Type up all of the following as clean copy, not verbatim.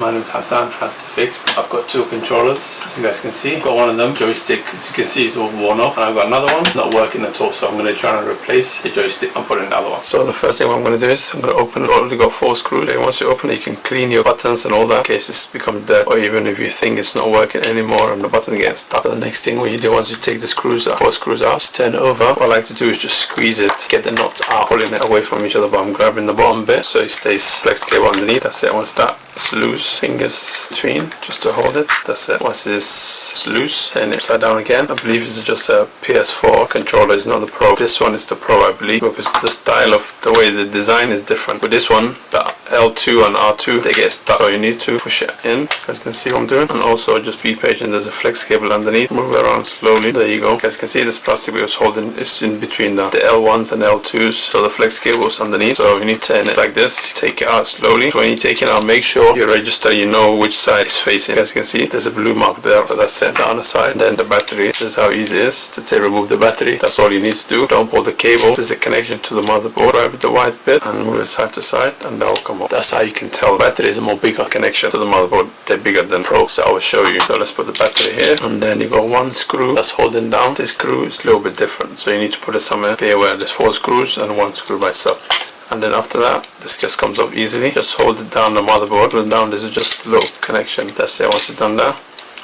My name is Hassan, HassToFix. I've got two controllers, as you guys can see. I've got one of them, joystick, as you can see, is all worn off. And I've got another one, not working at all. So I'm going to try and replace the joystick and put in another one. So the first thing I'm going to do is I'm going to open, I've already got 4 screws. Okay, once you open it, you can clean your buttons and all that in case it's become dirt. Or even if you think it's not working anymore and the button gets stuck. So the next thing what you do once you take the screws out, 4 screws out, just turn it over. What I like to do is just squeeze it, get the knots out, pulling it away from each other. But I'm grabbing the bottom bit so it stays flex cable underneath. That's it. Once that's loose, fingers between just to hold it. That's it. Once it's loose, turn it upside down again. I believe it's just a PS4 controller, it's not the Pro. This one is the Pro, I believe, because the style of the way the design is different. With this one, the L2 and R2, they get stuck, so you need to push it in. You guys can see what I'm doing. And also just be patient, there's a flex cable underneath. Move it around slowly. There you go. You guys can see this plastic we was holding is in between the L1s and L2s, so the flex cable is underneath. So you need to turn it like this, take it out slowly. So when you take it out, make sure you register, you know which side it's facing. You guys can see there's a blue mark there, so that's it. On the side, and then the battery. This is how easy it is to remove the battery. That's all you need to do. Don't pull the cable. There's a connection to the motherboard. Grab the white bit and move it side to side, and that will come up. That's how you can tell. Battery is a more bigger connection to the motherboard. They're bigger than Pro, so I will show you. So let's put the battery here, and then you got 1 screw that's holding down. This screw is a little bit different, so you need to put it somewhere. Be aware there's 4 screws and 1 screw by itself. And then after that, this just comes off easily. Just hold it down the motherboard. Hold it down. This is just a little connection. That's it. Once you've done that,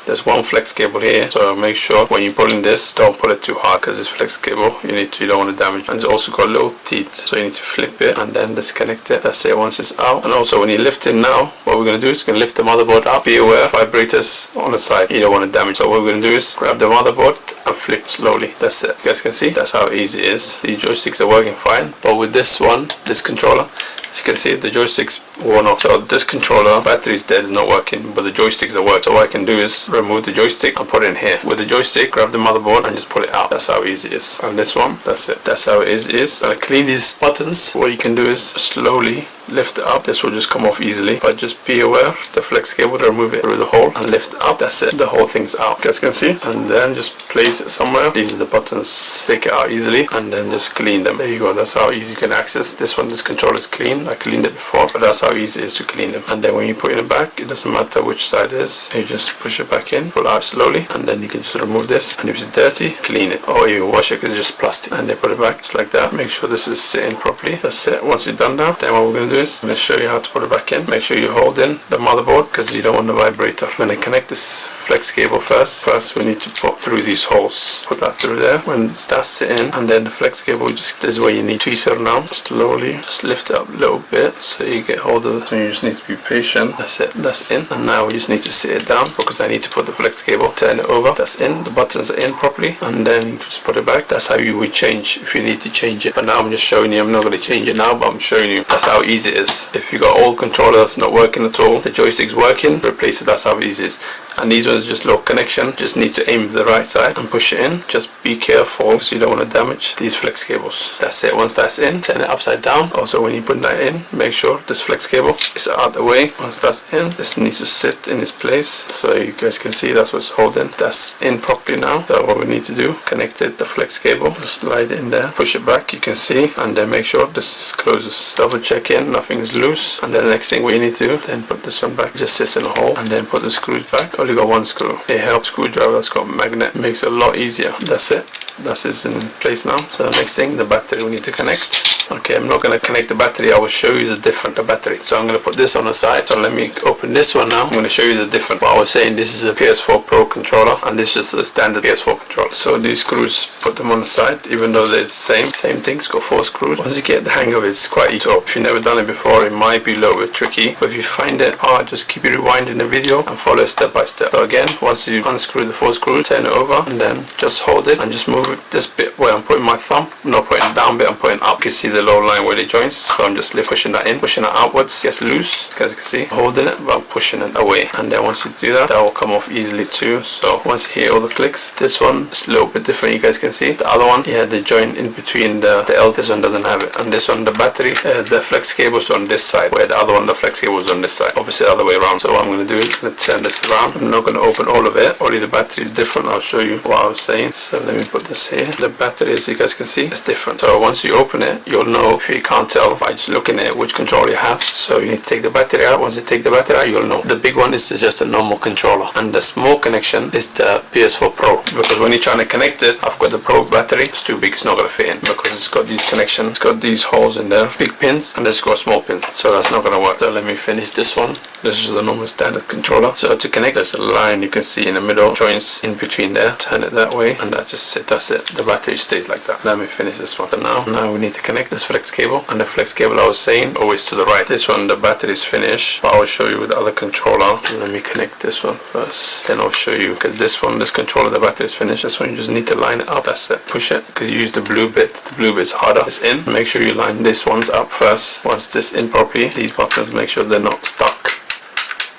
there's 1 flex cable here, so make sure when you're pulling this, don't pull it too hard because it's flex cable. You don't want to damage it. And it's also got little teeth, so you need to flip it and then disconnect it. That's it. Once it's out. And also when you lift it now, what we're going to do is we're going to lift the motherboard up. Be aware, vibrators on the side. You don't want to damage. So what we're going to do is grab the motherboard and flip slowly. That's it. You guys can see that's how easy it is. The joysticks are working fine, but with this one, this controller, as you can see, the joystick's worn off. So this controller, battery is dead, is not working, but the joysticks are working. So what I can do is remove the joystick and put it in here. With the joystick, grab the motherboard and just pull it out. That's how easy it is. And this one, that's it. That's how easy it is. And I clean these buttons. What you can do is slowly lift it up. This will just come off easily, but just be aware the flex cable to remove it through the hole and lift it up. That's it. The whole thing's out. You guys can see. And then just place it somewhere. These are the buttons. Take it out easily and then just clean them. There you go. That's how easy you can access this one. This controller is clean. I cleaned it before, but that's how easy it is to clean them. And then when you put it back, it doesn't matter which side it is. You just push it back in, pull out slowly, and then you can just remove this. And if it's dirty, clean it, or even wash it because it's just plastic. And then put it back just like that. Make sure this is sitting properly. That's it. Once you're done that, then what we're going to do is I'm going to show you how to put it back in. Make sure you hold in the motherboard because you don't want the vibrator. I'm going to connect this flex cable first. First we need to put through these holes. Put that through there. When it starts sitting, and then the flex cable, just this is where you need to twist it around. Slowly, just lift it up a little bit so you get hold of it. So you just need to be patient. That's it. That's in. And now we just need to sit it down because I need to put the flex cable. Turn it over. That's in. The buttons are in properly. And then you just put it back. That's how you would change if you need to change it. But now I'm just showing you. I'm not going to change it now, but I'm showing you. That's how easy it is. If you got old controller that's not working at all, the joystick's working, replace it. That's how easy it is. And these ones just low connection. Just need to aim to the right side and push it in. Just be careful so you don't want to damage these flex cables. That's it. Once that's in, turn it upside down. Also when you put that in, make sure this flex cable is out of the way. Once that's in, this needs to sit in its place so you guys can see that's what's holding. That's in properly now. So what we need to do, connect it, the flex cable, just slide it in there, push it back, you can see, and then make sure this closes. Double check in, nothing is loose. And then the next thing what you need to do, then put this one back, just sits in a hole, and then put the screws back. Only got 1 screw. It helps screwdriver that's got a magnet, makes it a lot easier. That's it. That's in place now. So next thing, the battery we need to connect. Okay, I'm not going to connect the battery. I will show you the different battery. So I'm going to put this on the side. So let me open this one now. I'm going to show you the different. What I was saying, this is a PS4 Pro controller and this is a standard PS4 controller. So these screws, put them on the side, even though they're the same thing. It's got 4 screws. Once you get the hang of it, it's quite easy. If you've never done it before, it might be a little bit tricky. But if you find it hard, just keep rewinding the video and follow it step by step. So again, once you unscrew the 4 screws, turn it over and then just hold it and just move it. This bit where I'm putting my thumb, I'm not putting it down bit, I'm putting up. You can see the low line where they joints, so I'm just pushing that in, pushing it outwards, gets loose, as you can see, holding it, but I'm pushing it away. And then once you do that, that will come off easily too. So once you hear all the clicks, this one is a little bit different, you guys can see. The other one, yeah, the joint in between the L, this one doesn't have it. And this one, the battery, the flex cable's on this side, where the other one, the flex cable's on this side. Obviously the other way around. So what I'm going to do is turn this around. I'm not going to open all of it, only the battery is different. I'll show you what I was saying. So let me put this this here. The battery, as you guys can see, is different. So once you open it, you'll know if you can't tell by just looking at which controller you have. So you need to take the battery out. Once you take the battery out, you'll know. The big one is just a normal controller, and the small connection is the PS4 Pro, because when you're trying to connect it, I've got the Pro battery. It's too big, it's not going to fit in, because it's got these connections, it's got these holes in there, big pins, and it's got a small pin, so that's not going to work. So let me finish this one. This is the normal standard controller. So to connect, there's a line you can see in the middle, joints in between there. Turn it that way, and that's it. The battery stays like that. Let me finish this one. So now we need to connect this flex cable, and the flex cable, I was saying, always to the right. This one, the battery is finished, but I will show you with the other controller. Let me connect this one first, then I'll show you, because this controller, the battery is finished. This one, you just need to line it up. That's it. Push it, because you use the blue bit. The blue bit's harder. It's in. Make sure you line this ones up first. Once this in properly, these buttons, make sure they're not stuck.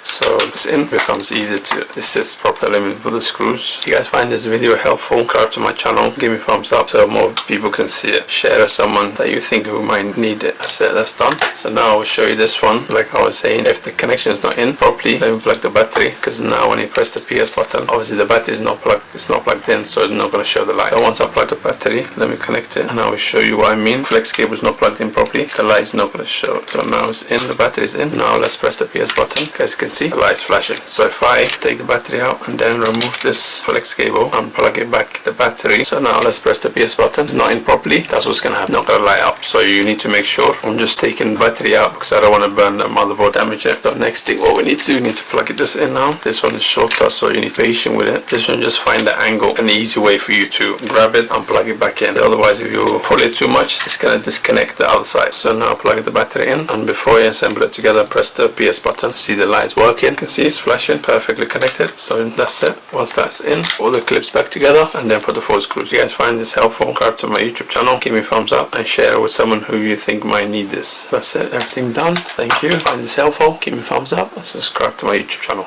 So it's in, becomes easier to assist properly with the screws. If you guys find this video helpful, subscribe to my channel, give me a thumbs up so more people can see it. Share with someone that you think who might need it. That's it, that's done. So now I will show you this one. Like I was saying, if the connection is not in properly, then we plug the battery, because now when you press the PS button, obviously the battery is not plugged, it's not plugged in, so it's not going to show the light. So once I plug the battery, let me connect it, and I will show you what I mean. Flex cable is not plugged in properly, the light is not going to show. So now it's in, the battery is in. Now let's press the PS button. You guys can see the light is flashing. So if I take the battery out and then remove this flex cable and plug it back the battery, so now let's press the PS button. It's not in properly, that's what's gonna happen, not gonna light up. So you need to make sure. I'm just taking the battery out because I don't want to burn the motherboard, damage it. So next thing, what we need to do, we need to plug this in now. This one is shorter, so you need to be patient with it. This one, just find the angle, an easy way for you to grab it and plug it back in. Otherwise, if you pull it too much, it's gonna disconnect the other side. So now plug the battery in, and before you assemble it together, press the PS button. See the lights working. You can see it's flashing, perfectly connected. So that's it. Once that's in, all the clips back together, and then put the 4 screws. If you guys find this helpful, subscribe to my YouTube channel, give me a thumbs up, and share it with someone who you think might need this. That's it, everything done. Thank you. Find this helpful, give me a thumbs up, and subscribe to my YouTube channel.